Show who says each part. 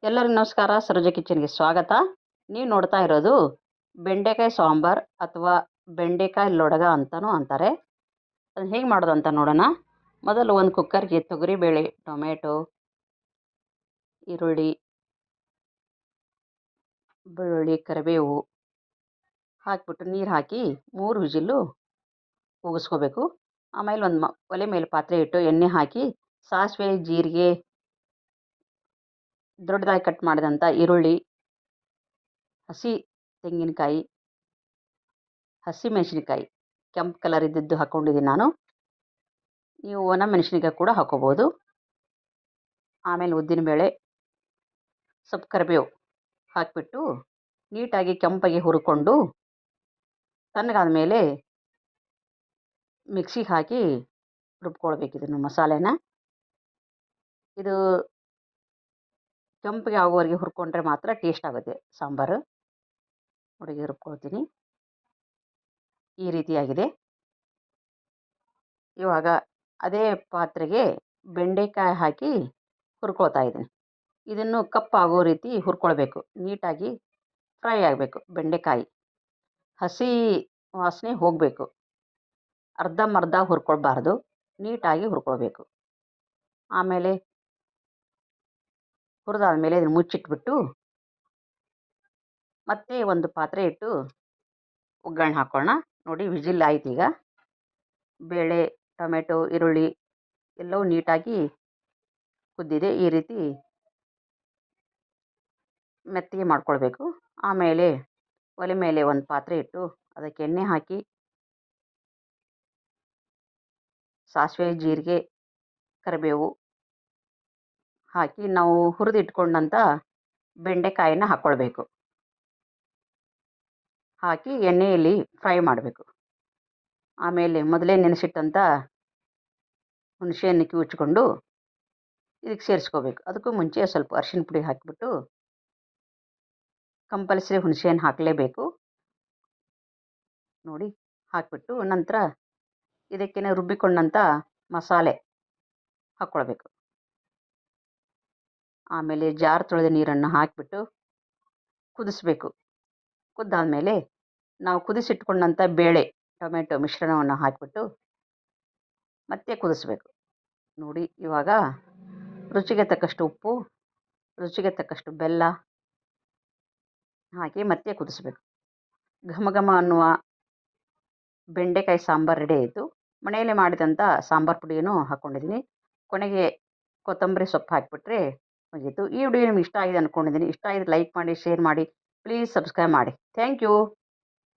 Speaker 1: ಎಲ್ಲರಿಗೂ ನಮಸ್ಕಾರ. ಸರೋಜ ಕಿಚನ್ಗೆ ಸ್ವಾಗತ. ನೀವು ನೋಡ್ತಾ ಇರೋದು ಬೆಂಡೆಕಾಯಿ ಸಾಂಬಾರ್ ಅಥವಾ ಬೆಂಡೆಕಾಯಿ ಲೊಡಗ ಅಂತಲೂ ಅಂತಾರೆ. ಅದನ್ನು ಹೇಗೆ ಮಾಡೋದು ಅಂತ ನೋಡೋಣ. ಮೊದಲು ಒಂದು ಕುಕ್ಕರ್ಗೆ ತೊಗರಿಬೇಳೆ, ಟೊಮೆಟೊ, ಈರುಳ್ಳಿ, ಬೆಳ್ಳುಳ್ಳಿ, ಕರಿಬೇವು ಹಾಕಿಬಿಟ್ಟು ನೀರು ಹಾಕಿ 3 ವಿಜಿಲ್ಲು ಕೂಗಿಸ್ಕೋಬೇಕು. ಆಮೇಲೆ ಒಂದು ಒಲೆ ಮೇಲೆ ಪಾತ್ರೆ ಇಟ್ಟು ಎಣ್ಣೆ ಹಾಕಿ ಸಾಸಿವೆ, ಜೀರಿಗೆ, ದೊಡ್ಡದಾಗಿ ಕಟ್ ಮಾಡಿದಂಥ ಈರುಳ್ಳಿ, ಹಸಿ ತೆಂಗಿನಕಾಯಿ, ಹಸಿ ಮೆಣಸಿನಕಾಯಿ ಕೆಂಪು ಕಲರ್ ಇದ್ದಿದ್ದು ಹಾಕ್ಕೊಂಡಿದ್ದೀನಿ ನಾನು. ನೀವು ಒಣ ಮೆಣಸಿನಕಾಯಿ ಕೂಡ ಹಾಕ್ಕೋಬೋದು. ಆಮೇಲೆ ಉದ್ದಿನಬೇಳೆ, ಸ್ವಲ್ಪ ಕರಿಬೇವು ಹಾಕಿಬಿಟ್ಟು ನೀಟಾಗಿ ಕೆಂಪಾಗಿ ಹುರ್ಕೊಂಡು ತಣ್ಣಗಾದ ಮೇಲೆ ಮಿಕ್ಸಿಗೆ ಹಾಕಿ ರುಬ್ಕೊಳ್ಬೇಕು ಇದನ್ನು ಮಸಾಲೆನ. ಇದು ಕೆಂಪಿಗೆ ಆಗೋವರೆಗೆ ಹುರ್ಕೊಂಡ್ರೆ ಮಾತ್ರ ಟೇಸ್ಟ್ ಆಗುತ್ತೆ ಸಾಂಬಾರು. ನೋಡಿ ರುಬ್ಕೊಳ್ತೀನಿ. ಈ ರೀತಿಯಾಗಿದೆ. ಇವಾಗ ಅದೇ ಪಾತ್ರೆಗೆ ಬೆಂಡೆಕಾಯಿ ಹಾಕಿ ಹುರ್ಕೊಳ್ತಾ ಇದ್ದೀನಿ. ಇದನ್ನು ಕಪ್ಪಾಗೋ ರೀತಿ ಹುರ್ಕೊಳ್ಬೇಕು. ನೀಟಾಗಿ ಫ್ರೈ ಆಗಬೇಕು. ಬೆಂಡೆಕಾಯಿ ಹಸಿ ವಾಸನೆ ಹೋಗಬೇಕು. ಅರ್ಧಂಬರ್ಧ ಹುರ್ಕೊಳ್ಬಾರ್ದು, ನೀಟಾಗಿ ಹುರ್ಕೊಳ್ಬೇಕು. ಆಮೇಲೆ ಹುರಿದಾದ್ಮೇಲೆ ಇದನ್ನು ಮುಚ್ಚಿಟ್ಬಿಟ್ಟು ಮತ್ತೆ ಒಂದು ಪಾತ್ರೆ ಇಟ್ಟು ಒಗ್ಗರಣೆ ಹಾಕೋಣ. ನೋಡಿ ವಿಜಿಲ್ ಆಯ್ತು. ಈಗ ಬೇಳೆ, ಟೊಮೆಟೊ, ಈರುಳ್ಳಿ ಎಲ್ಲವೂ ನೀಟಾಗಿ ಕುದ್ದಿದೆ. ಈ ರೀತಿ ಮೆತ್ತಗೆ ಮಾಡ್ಕೊಳ್ಬೇಕು. ಆಮೇಲೆ ಒಲೆ ಮೇಲೆ ಒಂದು ಪಾತ್ರೆ ಇಟ್ಟು ಅದಕ್ಕೆ ಎಣ್ಣೆ ಹಾಕಿ ಸಾಸಿವೆ, ಜೀರಿಗೆ, ಕರಿಬೇವು ಹಾಕಿ ನಾವು ಹುರಿದಿಟ್ಕೊಂಡಂಥ ಬೆಂಡೆಕಾಯಿನ ಹಾಕ್ಕೊಳ್ಬೇಕು. ಹಾಕಿ ಎಣ್ಣೆಯಲ್ಲಿ ಫ್ರೈ ಮಾಡಬೇಕು. ಆಮೇಲೆ ಮೊದಲೇ ನೆನೆಸಿಟ್ಟಂಥ ಹುಣಸೆಹಣ್ಣು ಕಿವುಚ್ಕೊಂಡು ಇದಕ್ಕೆ ಸೇರಿಸ್ಕೋಬೇಕು. ಅದಕ್ಕೂ ಮುಂಚೆ ಸ್ವಲ್ಪ ಅರಿಶಿನ ಪುಡಿ ಹಾಕಿಬಿಟ್ಟು, ಕಂಪಲ್ಸರಿ ಹುಣಸೆಹಣ್ಣು ಹಾಕಲೇಬೇಕು. ನೋಡಿ ಹಾಕಿಬಿಟ್ಟು ನಂತರ ಇದಕ್ಕೇನೆ ರುಬ್ಬಿಕೊಂಡಂಥ ಮಸಾಲೆ ಹಾಕ್ಕೊಳ್ಬೇಕು. ಆಮೇಲೆ ಜಾರ್ ತೊಳೆದ ನೀರನ್ನು ಹಾಕಿಬಿಟ್ಟು ಕುದಿಸ್ಬೇಕು. ಕುದ್ದಾದಮೇಲೆ ನಾವು ಕುದಿಸಿಟ್ಕೊಂಡಂಥ ಬೇಳೆ, ಟೊಮೆಟೊ ಮಿಶ್ರಣವನ್ನು ಹಾಕಿಬಿಟ್ಟು ಮತ್ತೆ ಕುದಿಸ್ಬೇಕು. ನೋಡಿ ಇವಾಗ ರುಚಿಗೆ ತಕ್ಕಷ್ಟು ಉಪ್ಪು, ರುಚಿಗೆ ತಕ್ಕಷ್ಟು ಬೆಲ್ಲ ಹಾಕಿ ಮತ್ತೆ ಕುದಿಸ್ಬೇಕು. ಘಮ ಘಮ ಅನ್ನುವ ಬೆಂಡೆಕಾಯಿ ಸಾಂಬಾರು ರೆಡಿ ಆಯಿತು. ಮನೆಯಲ್ಲೇ ಮಾಡಿದಂಥ ಸಾಂಬಾರು ಪುಡಿಯನ್ನು ಹಾಕ್ಕೊಂಡಿದ್ದೀನಿ. ಕೊನೆಗೆ ಕೊತ್ತಂಬರಿ ಸೊಪ್ಪು ಹಾಕಿಬಿಟ್ರೆ ಮುಗೀತು. ಈ ವಿಡಿಯೋ ನಿಮ್ಗೆ ಇಷ್ಟ ಆಗಿದೆ ಅಂದ್ಕೊಂಡಿದ್ದೀನಿ. ಇಷ್ಟ ಆಗಿದ್ರೆ ಲೈಕ್ ಮಾಡಿ, ಶೇರ್ ಮಾಡಿ, ಪ್ಲೀಸ್ ಸಬ್ಸ್ಕ್ರೈಬ್ ಮಾಡಿ. Thank you.